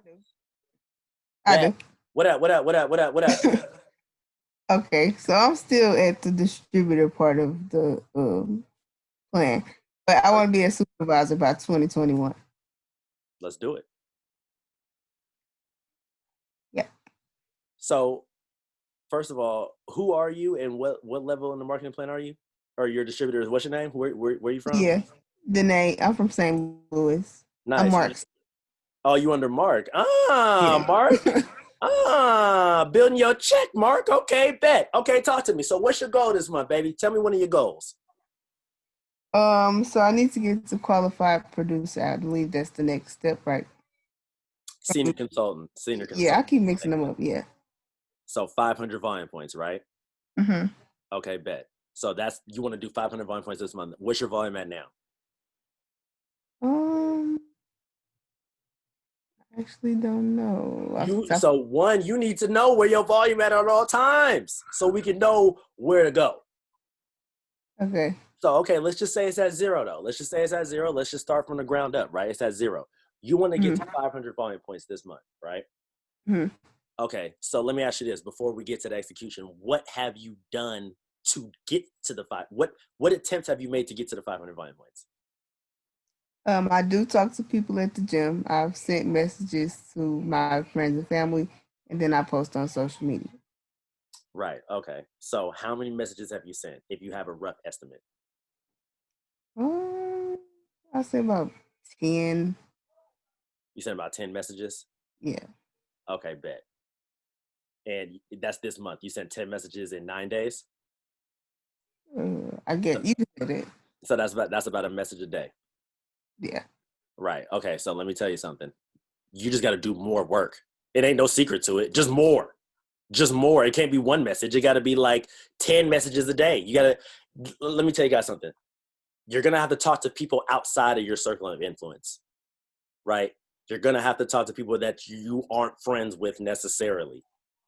[SPEAKER 5] I do.
[SPEAKER 1] What up?
[SPEAKER 5] Okay, so I'm still at the distributor part of the plan, but I want to be a supervisor by 2021.
[SPEAKER 1] Let's do it.
[SPEAKER 5] Yeah.
[SPEAKER 1] So, first of all, who are you and what level in the marketing plan are you? Or your distributor, what's your name? Where are you from?
[SPEAKER 5] Yeah, I'm from St. Louis.
[SPEAKER 1] Nice.
[SPEAKER 5] I'm Mark.
[SPEAKER 1] Oh, you under Mark.
[SPEAKER 5] Yeah.
[SPEAKER 1] Mark. Building your check, Mark. Okay, bet. Okay, talk to me. So what's your goal this month, baby? Tell me one of your goals.
[SPEAKER 5] So I need to get to qualified producer. I believe that's the next step, right?
[SPEAKER 1] Senior consultant.
[SPEAKER 5] Yeah, I keep mixing them up. Yeah.
[SPEAKER 1] So 500 volume points, right?
[SPEAKER 5] Mm-hmm.
[SPEAKER 1] Okay, bet. So you want to do 500 volume points this month. What's your volume at now?
[SPEAKER 5] I actually don't know.
[SPEAKER 1] You need to know where your volume at all times so we can know where to go.
[SPEAKER 5] Okay.
[SPEAKER 1] So, let's just say it's at 0 though. Let's just say it's at 0. Let's just start from the ground up, right? It's at 0. You want to get to 500 volume points this month, right?
[SPEAKER 5] Mm-hmm.
[SPEAKER 1] Okay, so let me ask you this before we get to the execution. What have you done to get to the what attempts have you made to get to the 500 volume points?
[SPEAKER 5] I do talk to people at the gym. I've sent messages to my friends and family, and then I post on social media.
[SPEAKER 1] Right, okay. So how many messages have you sent, if you have a rough estimate?
[SPEAKER 5] I'll say about 10.
[SPEAKER 1] You sent about 10 messages?
[SPEAKER 5] Yeah.
[SPEAKER 1] Okay, bet. And that's this month. You sent 10 messages in 9 days?
[SPEAKER 5] I get you did it.
[SPEAKER 1] So that's about a message a day.
[SPEAKER 5] Yeah.
[SPEAKER 1] Right. Okay. So let me tell you something. You just got to do more work. It ain't no secret to it. Just more. It can't be one message. It got to be like 10 messages a day. Let me tell you guys something. You're going to have to talk to people outside of your circle of influence. Right. You're going to have to talk to people that you aren't friends with necessarily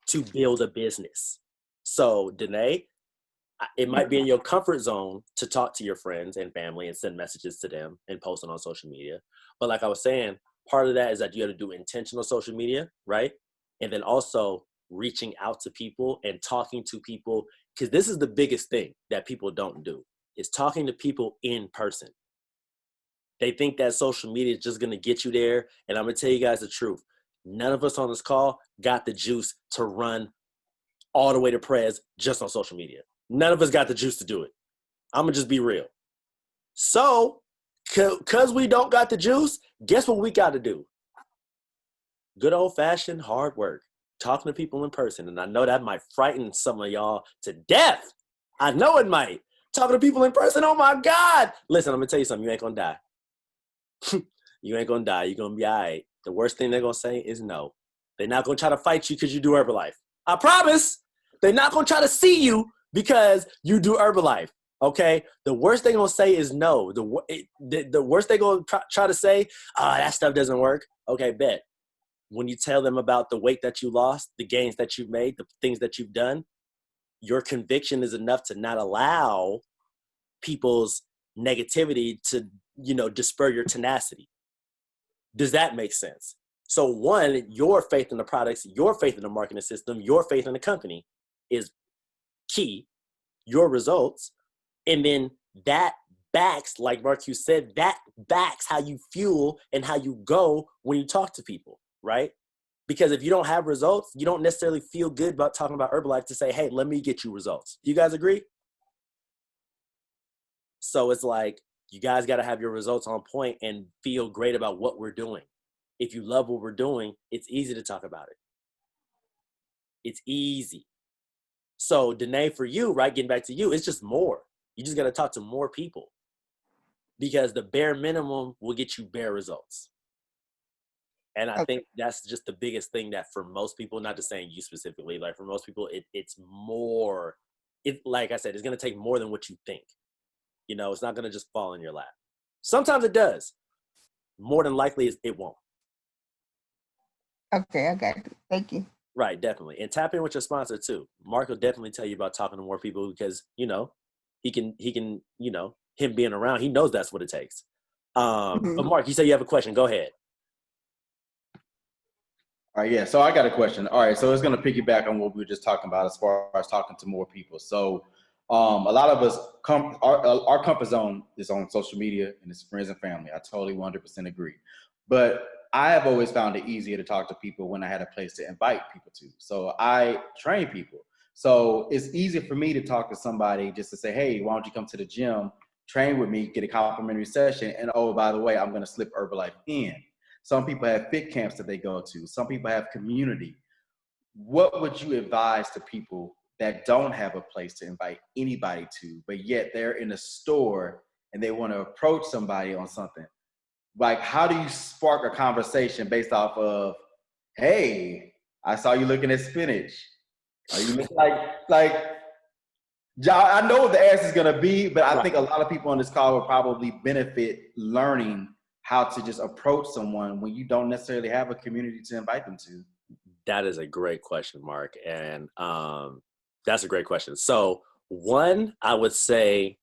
[SPEAKER 1] to build a business. So, Danae, it might be in your comfort zone to talk to your friends and family and send messages to them and post it on social media. But like I was saying, part of that is that you have to do intentional social media, right? And then also reaching out to people and talking to people, because this is the biggest thing that people don't do, is talking to people in person. They think that social media is just going to get you there. And I'm going to tell you guys the truth. None of us on this call got the juice to run all the way to Prez just on social media. None of us got the juice to do it. I'm going to just be real. So, because we don't got the juice, guess what we got to do? Good old-fashioned hard work. Talking to people in person. And I know that might frighten some of y'all to death. I know it might. Talking to people in person, oh my God. Listen, I'm going to tell you something. You ain't going to die. You ain't going to die. You're going to be all right. The worst thing they're going to say is no. They're not going to try to fight you because you do Herbalife. I promise. They're not going to try to see you because you do Herbalife. Okay? The worst they're going to say is no. The worst they're going to try to say, that stuff doesn't work. Okay, bet. When you tell them about the weight that you lost, the gains that you've made, the things that you've done, your conviction is enough to not allow people's negativity to, disper your tenacity. Does that make sense? So one, your faith in the products, your faith in the marketing system, your faith in the company is key, your results. And then that backs, like Marcus said, that backs how you fuel and how you go when you talk to people, right? Because if you don't have results, you don't necessarily feel good about talking about Herbalife to say, hey, let me get you results. Do you guys agree? So it's like, you guys got to have your results on point and feel great about what we're doing. If you love what we're doing, it's easy to talk about it. It's easy. So Danae, for you, right, getting back to you, it's just more. You just got to talk to more people because the bare minimum will get you bare results. And I think that's just the biggest thing that for most people, not just saying you specifically, like for most people, it's more, like I said, it's going to take more than what you think. It's not going to just fall in your lap. Sometimes it does. More than likely, it won't.
[SPEAKER 5] Okay, I got it. Thank you.
[SPEAKER 1] Right, definitely. And tap in with your sponsor too. Mark will definitely tell you about talking to more people because, he can, him being around, he knows that's what it takes. But Mark, you said you have a question. Go ahead.
[SPEAKER 2] All right, yeah. So I got a question. All right, so it's going to piggyback on what we were just talking about as far as talking to more people. So a lot of us our comfort zone is on social media and it's friends and family. I totally 100% agree. But I have always found it easier to talk to people when I had a place to invite people to. So I train people. So it's easier for me to talk to somebody just to say, hey, why don't you come to the gym, train with me, get a complimentary session, and oh, by the way, I'm going to slip Herbalife in. Some people have fit camps that they go to. Some people have community. What would you advise to people that don't have a place to invite anybody to, but yet they're in a store and they want to approach somebody on something? Like, how do you spark a conversation based off of, hey, I saw you looking at spinach. Are you looking like, I know what the answer is going to be, but I think a lot of people on this call will probably benefit learning how to just approach someone when you don't necessarily have a community to invite them to.
[SPEAKER 1] That is a great question, Mark. And that's a great question. So one, I would say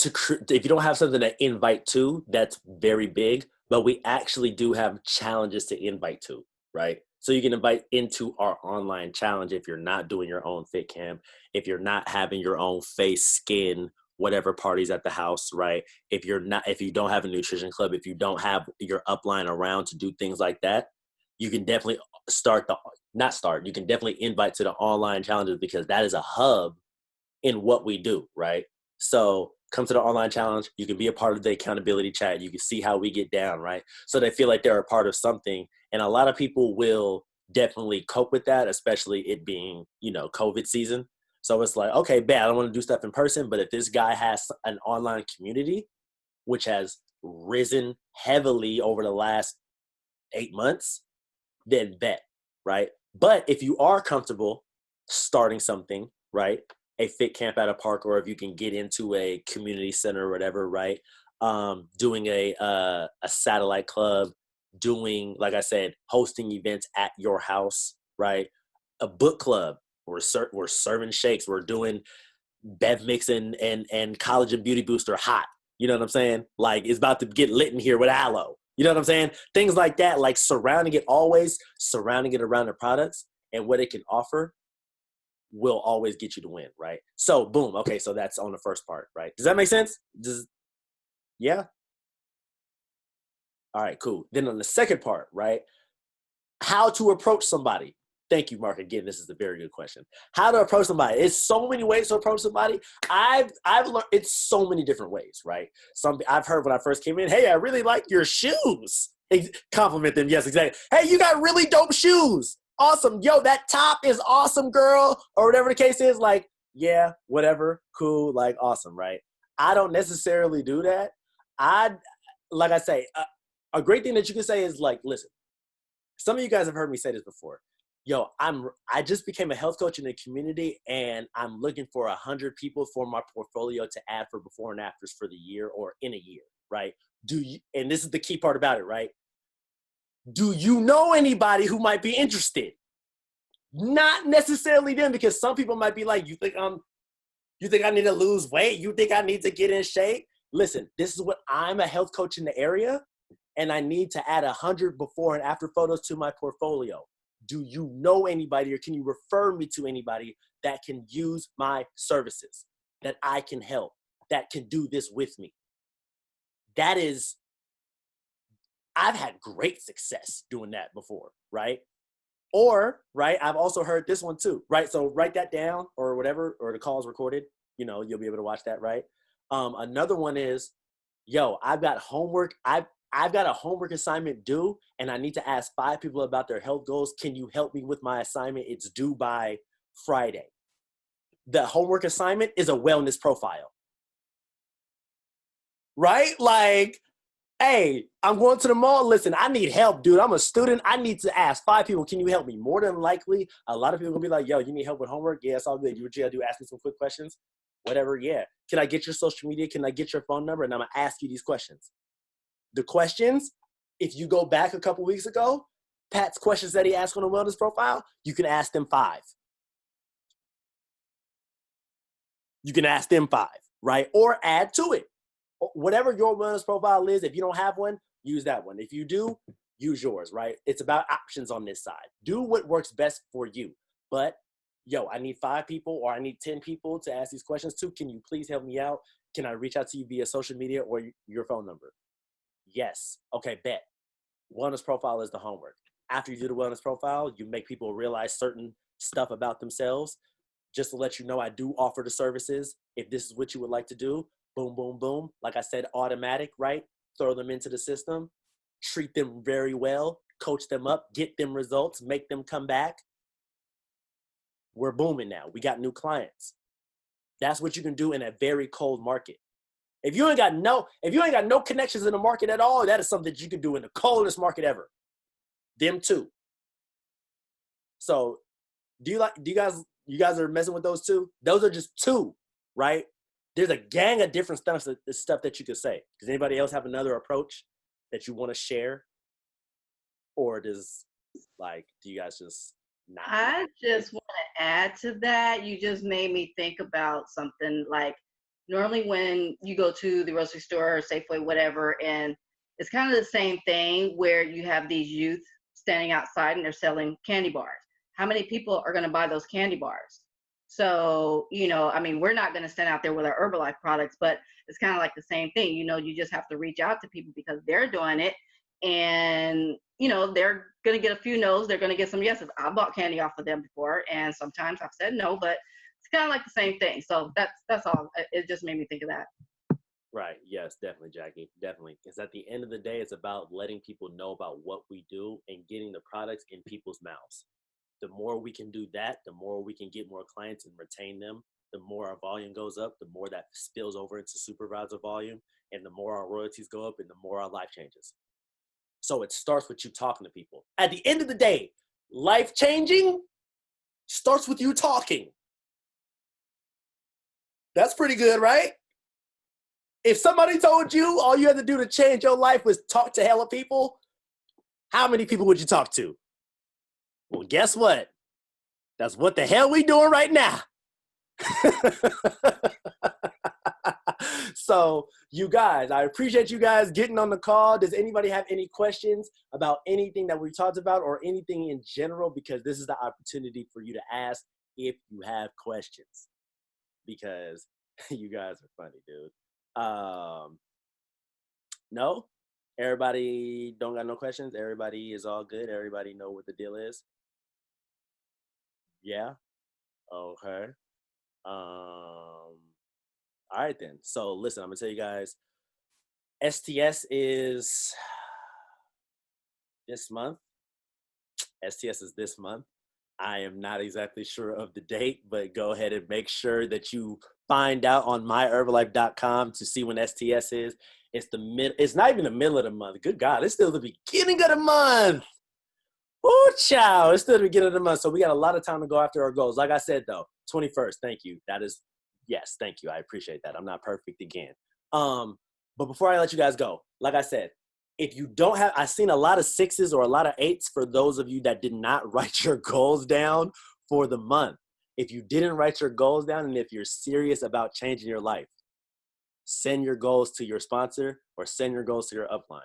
[SPEAKER 1] if you don't have something to invite to, that's very big, but we actually do have challenges to invite to, right? So you can invite into our online challenge if you're not doing your own fit camp, if you're not having your own face, skin, whatever parties at the house, right? If you don't have a nutrition club, if you don't have your upline around to do things like that, you can definitely you can definitely invite to the online challenges because that is a hub in what we do, right? So come to the online challenge. You can be a part of the accountability chat. You can see how we get down, right? So they feel like they're a part of something. And a lot of people will definitely cope with that, especially it being, COVID season. So it's like, okay, bad. I don't want to do stuff in person, but if this guy has an online community, which has risen heavily over the last 8 months, then bet, right? But if you are comfortable starting something, right? A fit camp at a park, or if you can get into a community center or whatever, right? Doing a satellite club, doing, like I said, hosting events at your house, right? A book club. We're serving shakes. We're doing Bev Mix and Collagen Beauty Booster hot. You know what I'm saying? Like, it's about to get lit in here with aloe. You know what I'm saying? Things like that, like surrounding it around the products and what it can offer will always get you to win, right? So, boom. Okay, so that's on the first part, right? Does that make sense? Yeah? All right, cool. Then on the second part, right? How to approach somebody. Thank you, Mark. Again, this is a very good question. How to approach somebody. It's so many ways to approach somebody. I've learned it's so many different ways, right? I've heard when I first came in, hey, I really like your shoes. Compliment them. Yes, exactly. Hey, you got really dope shoes. Awesome. Yo, that top is awesome, girl. Or whatever the case is. Like, yeah, whatever. Cool. Like, awesome, right? I don't necessarily do that. Like I say, a great thing that you can say is like, listen, some of you guys have heard me say this before. Yo, I just became a health coach in the community, and I'm looking for 100 people for my portfolio to add for before and afters for the year or in a year, right? And this is the key part about it, right? Do you know anybody who might be interested? Not necessarily them, because some people might be like, you think I need to lose weight? You think I need to get in shape? Listen, this is what I'm a health coach in the area, and I need to add 100 before and after photos to my portfolio. Do you know anybody, or can you refer me to anybody that can use my services, that I can help, that can do this with me? I've had great success doing that before, right? Or, right, I've also heard this one too, right? So write that down or whatever, or the call's recorded, you'll be able to watch that, right? Another one is, yo, I've got homework. I've got a homework assignment due, and I need to ask 5 people about their health goals. Can you help me with my assignment? It's due by Friday. The homework assignment is a wellness profile, right? Like, hey, I'm going to the mall. Listen, I need help, dude. I'm a student. I need to ask 5 people, can you help me? More than likely, a lot of people will be like, yo, you need help with homework? Yeah, it's all good. You gotta do, ask me some quick questions. Whatever, yeah. Can I get your social media? Can I get your phone number? And I'm gonna ask you these questions. The questions, if you go back a couple weeks ago, Pat's questions that he asked on a wellness profile, you can ask them 5. You can ask them 5, right? Or add to it. Whatever your wellness profile is, if you don't have one, use that one. If you do, use yours, right? It's about options on this side. Do what works best for you. But, yo, I need 5 people or I need 10 people to ask these questions to. Can you please help me out? Can I reach out to you via social media or your phone number? Yes. Okay, bet. Wellness profile is the homework. After you do the wellness profile, you make people realize certain stuff about themselves. Just to let you know, I do offer the services. If this is what you would like to do, boom, boom, boom. Like I said, automatic, right? Throw them into the system, treat them very well, coach them up, get them results, make them come back. We're booming now. We got new clients. That's what you can do in a very cold market. If you ain't got no connections in the market at all, that is something that you can do in the coldest market ever. Them too. So you guys are messing with those two? Those are just 2, right? There's a gang of different stuff that you could say. Does anybody else have another approach that you want to share? Or do you guys just not?
[SPEAKER 6] I just want to add to that. You just made me think about something. Like, normally when you go to the grocery store or Safeway, whatever, and it's kind of the same thing where you have these youth standing outside and they're selling candy bars. How many people are going to buy those candy bars? So, we're not going to stand out there with our Herbalife products, but it's kind of like the same thing. You just have to reach out to people because they're doing it. And, they're going to get a few no's. They're going to get some yeses. I bought candy off of them before, and sometimes I've said no, but it's kind of like the same thing. So that's all. It just made me think of that.
[SPEAKER 1] Right. Yes, definitely, Jackie. Definitely. Because at the end of the day, it's about letting people know about what we do and getting the products in people's mouths. The more we can do that, the more we can get more clients and retain them. The more our volume goes up, the more that spills over into supervisor volume, and the more our royalties go up and the more our life changes. So it starts with you talking to people. At the end of the day, life changing starts with you talking. That's pretty good, right? If somebody told you all you had to do to change your life was talk to hella people, how many people would you talk to? Well, guess what? That's what the hell we doing right now. So, you guys, I appreciate you guys getting on the call. Does anybody have any questions about anything that we talked about or anything in general? Because this is the opportunity for you to ask if you have questions. Because you guys are funny, dude. No? Everybody don't got no questions? Everybody is all good? Everybody know what the deal is? Yeah? Okay. All right then. So listen, I'm gonna tell you guys, STS is this month. STS is this month. I am not exactly sure of the date, but go ahead and make sure that you find out on myherbalife.com to see when STS is. It's not even the middle of the month. Good God, it's still the beginning of the month. Oh, child, it's still the beginning of the month. So we got a lot of time to go after our goals. Like I said, though, 21st, thank you. That is, yes, thank you. I appreciate that. I'm not perfect again. But before I let you guys go, like I said, if you don't have, I've seen a lot of 6s or a lot of 8s for those of you that did not write your goals down for the month. If you didn't write your goals down and if you're serious about changing your life, send your goals to your sponsor or send your goals to your upline.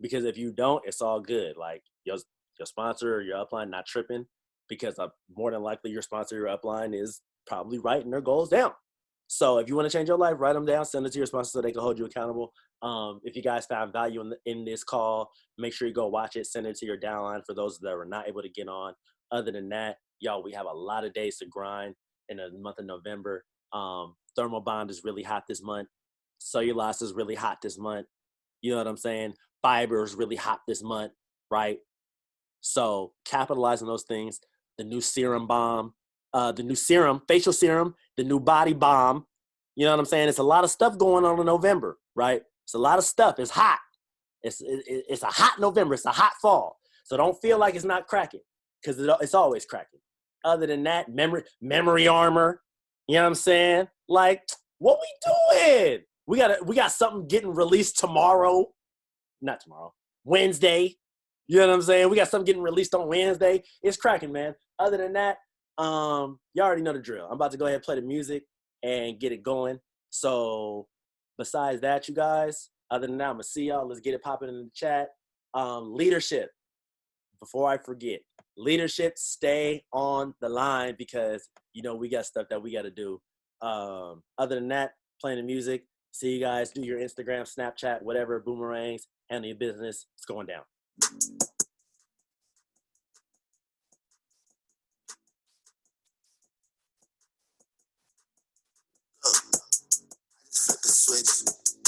[SPEAKER 1] Because if you don't, it's all good. Like your sponsor or your upline not tripping because more than likely your sponsor or your upline is probably writing their goals down. So if you want to change your life, write them down, send it to your sponsor so they can hold you accountable. If you guys found value in this call, make sure you go watch it, send it to your downline for those that were not able to get on. Other than that, y'all, we have a lot of days to grind in the month of November. Thermal bond is really hot this month. Cellulose is really hot this month. You know what I'm saying? Fiber is really hot this month, right? So capitalize on those things. The new serum bomb, the new serum, facial serum, the new body bomb. You know what I'm saying? It's a lot of stuff going on in November, right? It's a lot of stuff. It's hot. It's a hot November. It's a hot fall. So don't feel like it's not cracking because it's always cracking. Other than that, memory armor. You know what I'm saying? Like, what we doing? We got something getting released tomorrow. Not tomorrow. Wednesday. You know what I'm saying? We got something getting released on Wednesday. It's cracking, man. Other than that, y'all already know the drill. I'm about to go ahead and play the music and get it going. So besides that, you guys, other than that, I'm going to see y'all. Let's get it popping in the chat. Leadership. Before I forget, leadership, stay on the line because, you know, we got stuff that we got to do. Other than that, playing the music. See you guys. Do your Instagram, Snapchat, whatever, boomerangs. Handle your business. It's going down.
[SPEAKER 7] Flip the switch.